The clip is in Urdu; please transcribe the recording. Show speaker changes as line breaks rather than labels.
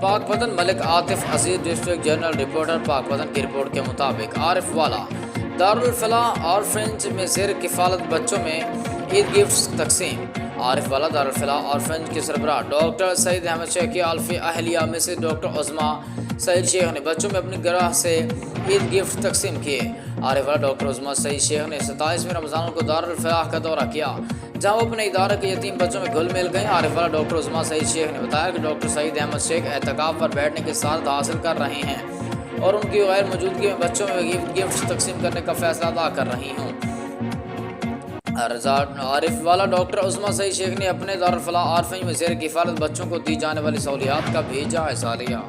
پاک پتن ملک عاطف عزیز ڈسٹرکٹ جنرل رپورٹر پاک پتن کی رپورٹ کے مطابق عارف والا دارالفلاح آرفنج میں زیر کفالت بچوں میں عید گفٹس تقسیم۔ عارف والا دارالفلاح آرفنج کے سربراہ ڈاکٹر سعید احمد شیخ کی الفی اہلیہ مسز ڈاکٹر عظمیٰ سعید شیخ نے بچوں میں اپنی گراہ سے عید گفٹ تقسیم کیے۔ عارف والا ڈاکٹر عظمیٰ سعید شیخ نے 27 رمضان کو دارالفلاح کا دورہ کیا، جہاں وہ اپنے ادارے کے یتیم بچوں میں گھل مل گئیں۔ عارف والا ڈاکٹر عظمیٰ سعید شیخ نے بتایا کہ ڈاکٹر سعید احمد شیخ اعتکاف پر بیٹھنے کی سعادت حاصل کر رہے ہیں اور ان کی غیر موجودگی میں بچوں میں گفٹ تقسیم کرنے کا فیصلہ ادا کر رہی ہوں۔ عارف والا ڈاکٹر عظمیٰ سعید شیخ نے اپنے دارالفلاح آرفنج میں زیر کفالت بچوں کو دی جانے والی سہولیات کا بھی جائزہ لیا۔